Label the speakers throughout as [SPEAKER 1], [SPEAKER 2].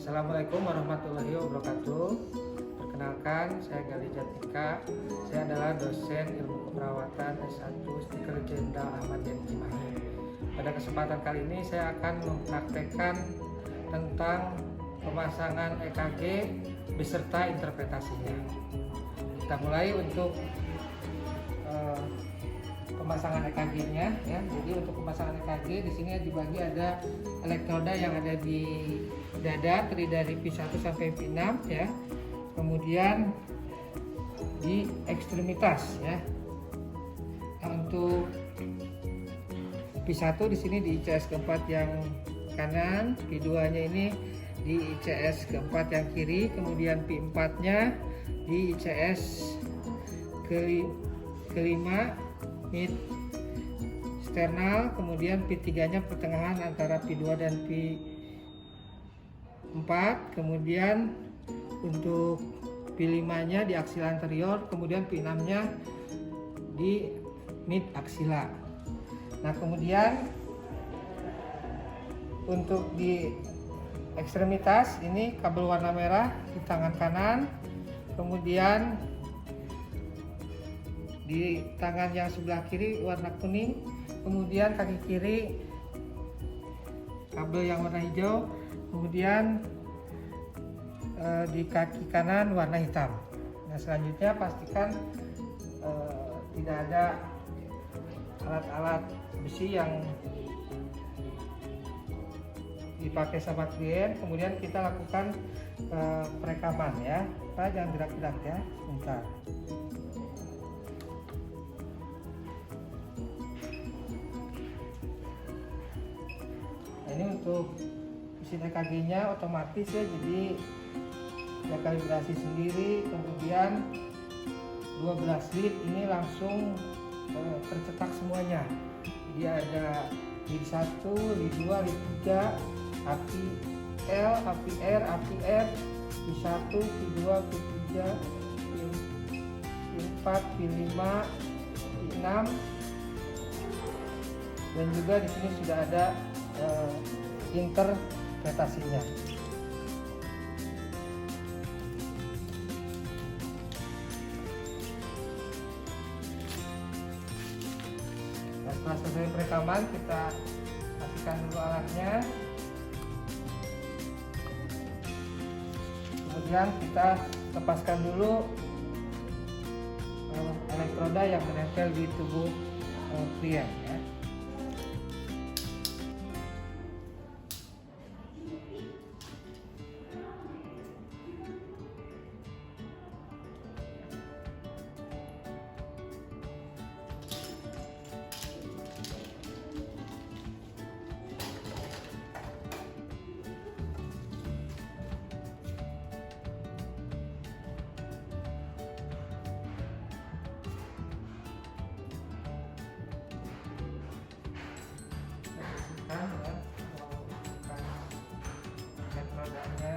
[SPEAKER 1] Assalamualaikum warahmatullahi wabarakatuh. Perkenalkan, saya Gali Jatika. Saya adalah dosen ilmu keperawatan S1 Stiker Jenderal Ahmad Yani Cimahi. Pada kesempatan kali ini saya akan mempraktekkan tentang pemasangan EKG beserta interpretasinya. Kita mulai untuk pemasangan EKG-nya ya. Jadi untuk pemasangan EKG di sini dibagi ada elektroda yang ada di dada, terdiri dari P1 sampai P6 ya. Kemudian di ekstremitas ya. Nah, untuk P1 di sini di ICS keempat yang kanan, P2-nya ini di ICS keempat yang kiri, kemudian P4-nya di ICS kelima mid sternal, kemudian P3-nya pertengahan antara P2 dan P4, kemudian untuk P5-nya di aksila anterior, kemudian P6-nya di mid aksila. Nah, kemudian untuk di ekstremitas ini kabel warna merah di tangan kanan, kemudian di tangan yang sebelah kiri warna kuning, kemudian kaki kiri kabel yang warna hijau, kemudian di kaki kanan warna hitam. Nah, selanjutnya pastikan tidak ada alat-alat besi yang dipakai sama klien. Kemudian kita lakukan perekaman ya. Pak, jangan gerak-gerak ya, sebentar. Ini untuk mesin EKG-nya otomatis ya, jadi dia kalibrasi sendiri. Kemudian 12 lead ini langsung tercetak semuanya. Jadi ada lead 1, lead 2, lead 3, API L, API R, API F, P1, P2, P3, P4, P5, P6, dan juga di sini sudah ada interpretasinya. Nah, setelah selesai perekaman, kita pastikan dulu alatnya. Kemudian kita lepaskan dulu elektroda yang menempel di tubuh klien ya. Elektrodanya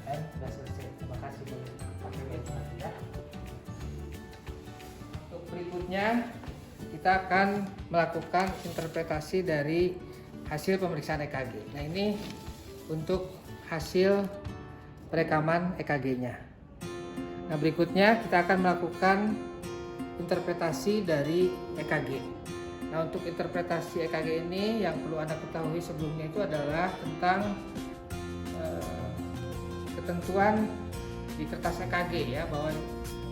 [SPEAKER 1] dan sudah selesai. Terima kasih pakai website ya. Untuk berikutnya kita akan melakukan interpretasi dari hasil pemeriksaan EKG. Nah, ini untuk hasil perekaman EKG-nya. Nah, berikutnya kita akan melakukan interpretasi dari EKG. Nah, untuk interpretasi EKG ini yang perlu Anda ketahui sebelumnya itu adalah tentang ketentuan di kertas EKG ya, bahwa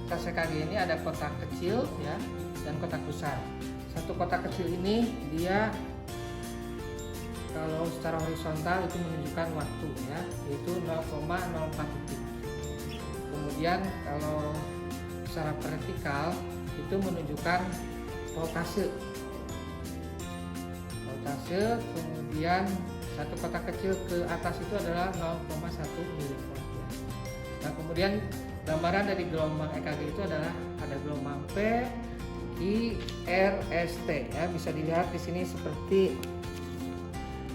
[SPEAKER 1] kertas EKG ini ada kotak kecil ya dan kotak besar. Satu kotak kecil ini dia kalau secara horizontal itu menunjukkan waktu ya, yaitu 0,04 detik. Kemudian kalau secara vertikal itu menunjukkan voltase. Kemudian satu kotak kecil ke atas itu adalah 0,1 mV. Nah, kemudian gambaran dari gelombang EKG itu adalah ada gelombang P, I, R, S, T ya. Bisa dilihat di sini seperti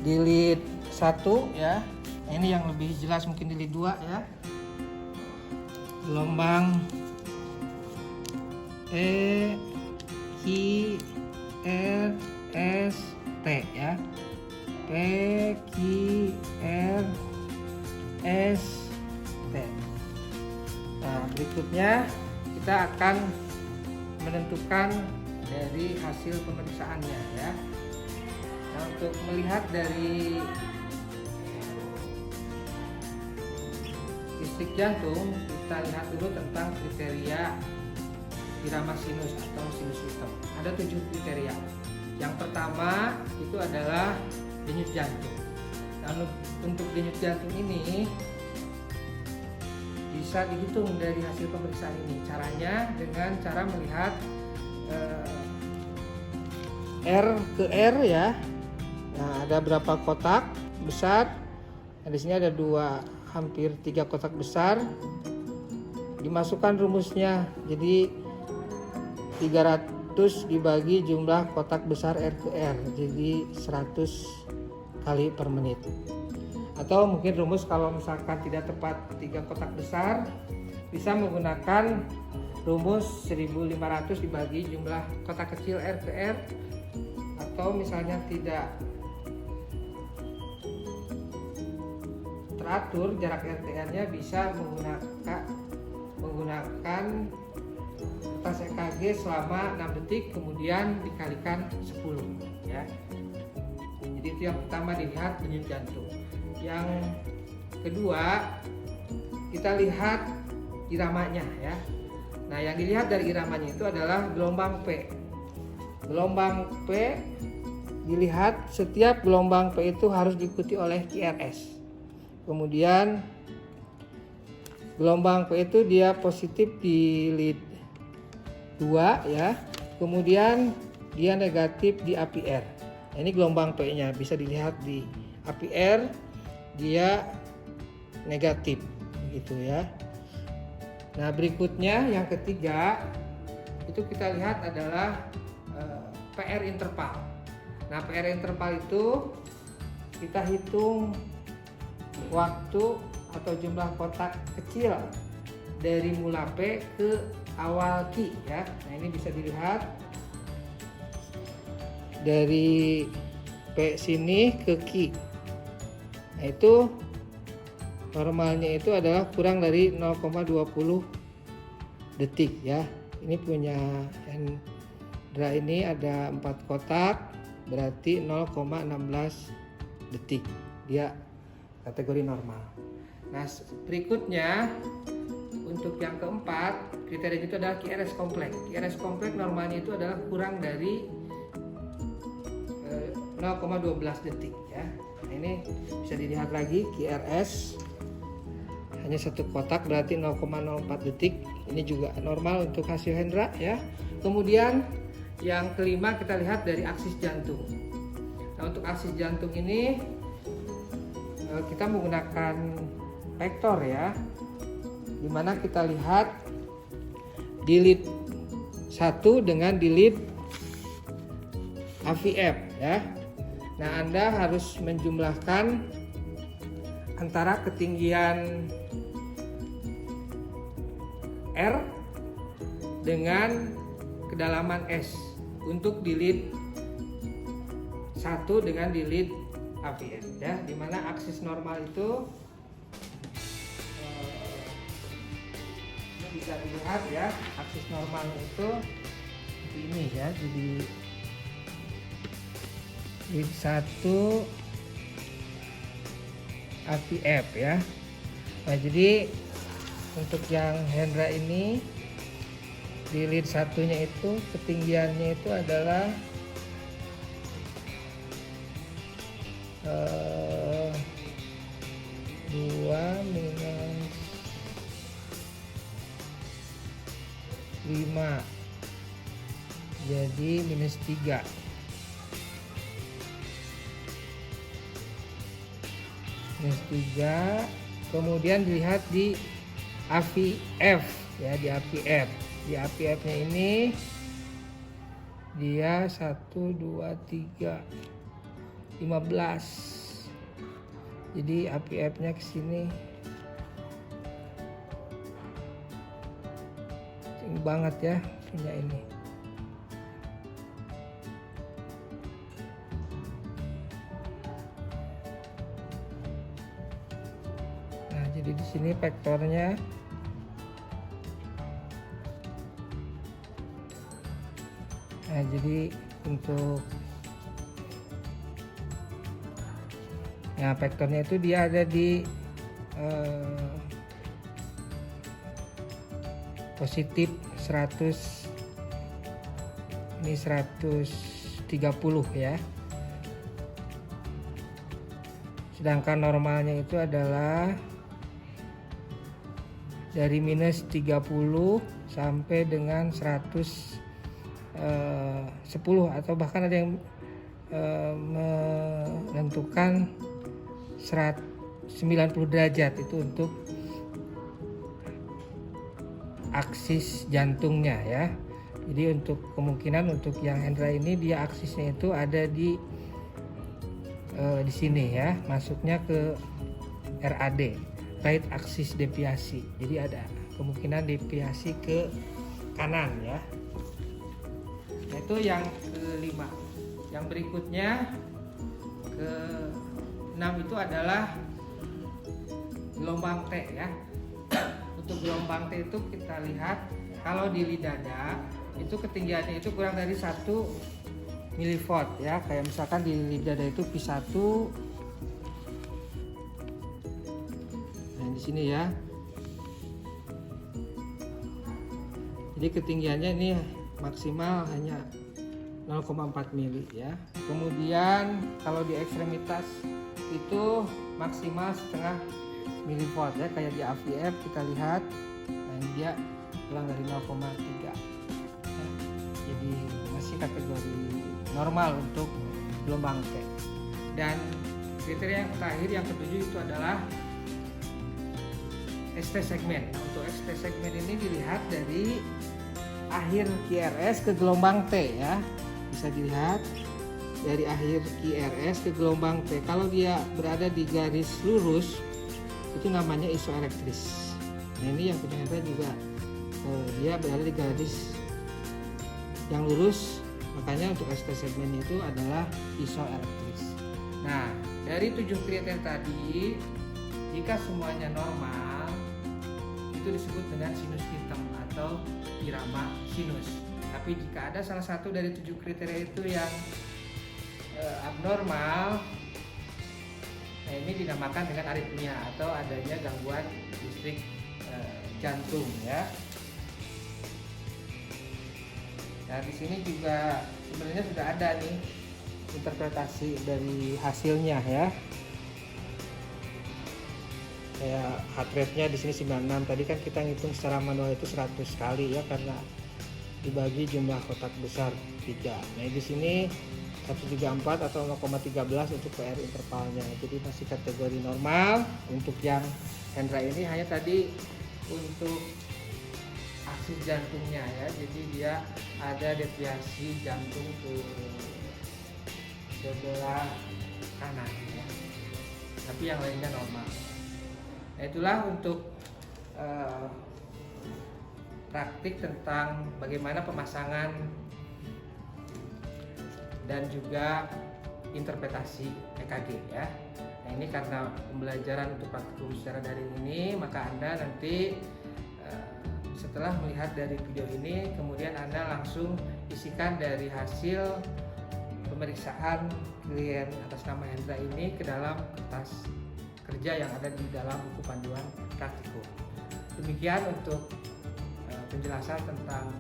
[SPEAKER 1] di lead 1 ya. Ini yang lebih jelas mungkin di lead 2 ya. Gelombang PQRST ya. PQRST. Nah, berikutnya kita akan menentukan dari hasil pemeriksaannya ya. Nah, untuk melihat dari listrik jantung, kita lihat dulu tentang kriteria irama sinus atau sinus hitam. Ada 7 kriteria. Yang pertama itu adalah denyut jantung. Nah, untuk denyut jantung ini bisa dihitung dari hasil pemeriksaan ini. Caranya dengan cara melihat R ke R ya. Nah, ada berapa kotak besar? Nah, di sini ada hampir 3 kotak besar. Dimasukkan rumusnya. Jadi 300 dibagi jumlah kotak besar R ke R. Jadi 100 kali per menit. Atau mungkin rumus kalau misalkan tidak tepat 3 kotak besar, bisa menggunakan rumus 1500 dibagi jumlah kotak kecil R ke R. Atau misalnya tidak teratur jarak R ke R nya, bisa menggunakan kertas EKG selama 6 detik kemudian dikalikan 10 ya. Jadi itu yang pertama, dilihat denyut jantung. Yang kedua, kita lihat iramanya ya. Nah, yang dilihat dari iramanya itu adalah gelombang P. Gelombang P dilihat, setiap gelombang P itu harus diikuti oleh QRS. Kemudian gelombang P itu dia positif di lead 2 ya. Kemudian dia negatif di APR. Nah, ini gelombang P-nya bisa dilihat di APR, dia negatif gitu ya. Nah, berikutnya yang ketiga itu kita lihat adalah PR interval. Nah, PR interval itu kita hitung waktu atau jumlah kotak kecil dari mula P ke awal Q ya. Nah, ini bisa dilihat dari P sini ke Q. Nah, itu normalnya itu adalah kurang dari 0,20 detik ya. Ini punya Hendra ini ada 4 kotak, berarti 0,16 detik. Dia kategori normal. Nah, berikutnya untuk yang keempat, kriteria itu adalah QRS kompleks. QRS kompleks normalnya itu adalah kurang dari 0,12 detik ya. Nah, ini bisa dilihat lagi QRS hanya 1 kotak berarti 0,04 detik. Ini juga normal untuk hasil Hendra ya. Kemudian yang kelima kita lihat dari aksis jantung. Nah, untuk aksis jantung ini kita menggunakan vektor ya, dimana kita lihat di lead 1 dengan di lead AVF ya. Nah, Anda harus menjumlahkan antara ketinggian R dengan kedalaman S untuk di lead 1 dengan di lead AVF ya, dimana aksis normal itu bisa dilihat ya, aksis normal itu seperti ini ya. Jadi lead 1 AVF ya. Nah, jadi untuk yang Hendra ini di lead satunya itu ketinggiannya itu adalah 2 minus 5, jadi minus 3. Minus 3. Kemudian dilihat di AVF ya, di AVF. Di AVF-nya ini dia 1 2 3 15. Jadi AVF-nya ke sini banget ya punya ini. Nah, jadi di sini vektornya. Nah, jadi untuk vektornya itu dia ada di positif 100, ini 130 ya. Sedangkan normalnya itu adalah dari minus 30 sampai dengan 110, atau bahkan ada yang menentukan 90 derajat itu untuk aksis jantungnya ya. Jadi untuk kemungkinan untuk yang Hendra ini dia aksisnya itu ada di sini ya, masuknya ke RAD, right axis deviasi. Jadi ada kemungkinan deviasi ke kanan ya. Nah, itu yang kelima. Yang berikutnya ke-6 itu adalah gelombang T ya. Untuk gelombang T itu kita lihat kalau di lidada itu ketinggiannya itu kurang dari 1 milivolt ya. Kayak misalkan di lidada itu P1. Nah, di sini ya. Jadi ketinggiannya ini maksimal hanya 0,4 mili ya. Kemudian kalau di ekstremitas itu maksimal setengah milivolt ya, kayak di AVF kita lihat. Nah, ini dia kurang dari 0,3 ya. Jadi masih kategori normal untuk gelombang T. Dan kriteria yang terakhir yang ketujuh itu adalah ST segmen. Nah, untuk ST segmen ini dilihat dari akhir QRS ke gelombang T ya. Bisa dilihat dari akhir QRS ke gelombang T. Kalau dia berada di garis lurus itu namanya isoelektris. Nah, ini yang ternyata juga dia berada di garis yang lurus, makanya untuk ST segmen itu adalah isoelektris. Nah, dari 7 kriteria tadi, jika semuanya normal itu disebut dengan sinus hitam atau irama sinus. Tapi jika ada salah satu dari 7 kriteria itu yang abnormal, nah ini dinamakan dengan aritmia atau adanya gangguan listrik jantung ya. Nah, di sini juga sebenarnya sudah ada nih interpretasi dari hasilnya ya. Kayak heart rate-nya di sini 96. Tadi kan kita ngitung secara manual itu 100 kali ya, karena dibagi jumlah kotak besar 3. Nah, di sini 134 atau 0,13 untuk PR intervalnya. Jadi masih kategori normal. Untuk yang Hendra ini hanya tadi untuk aksis jantungnya ya. Jadi dia ada deviasi jantung ke sebelah kanan ya. Tapi yang lainnya normal. Nah, itulah untuk praktik tentang bagaimana pemasangan dan juga interpretasi EKG ya. Nah, ini karena pembelajaran untuk praktikum secara daring ini, maka Anda nanti setelah melihat dari video ini, kemudian Anda langsung isikan dari hasil pemeriksaan klien atas nama Hendra ini ke dalam kertas kerja yang ada di dalam buku panduan praktikum. Demikian untuk penjelasan tentang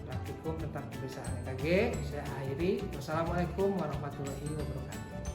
[SPEAKER 1] praktikum tentang pemeriksaan EKG. Saya akhiri. Wassalamualaikum warahmatullahi wabarakatuh.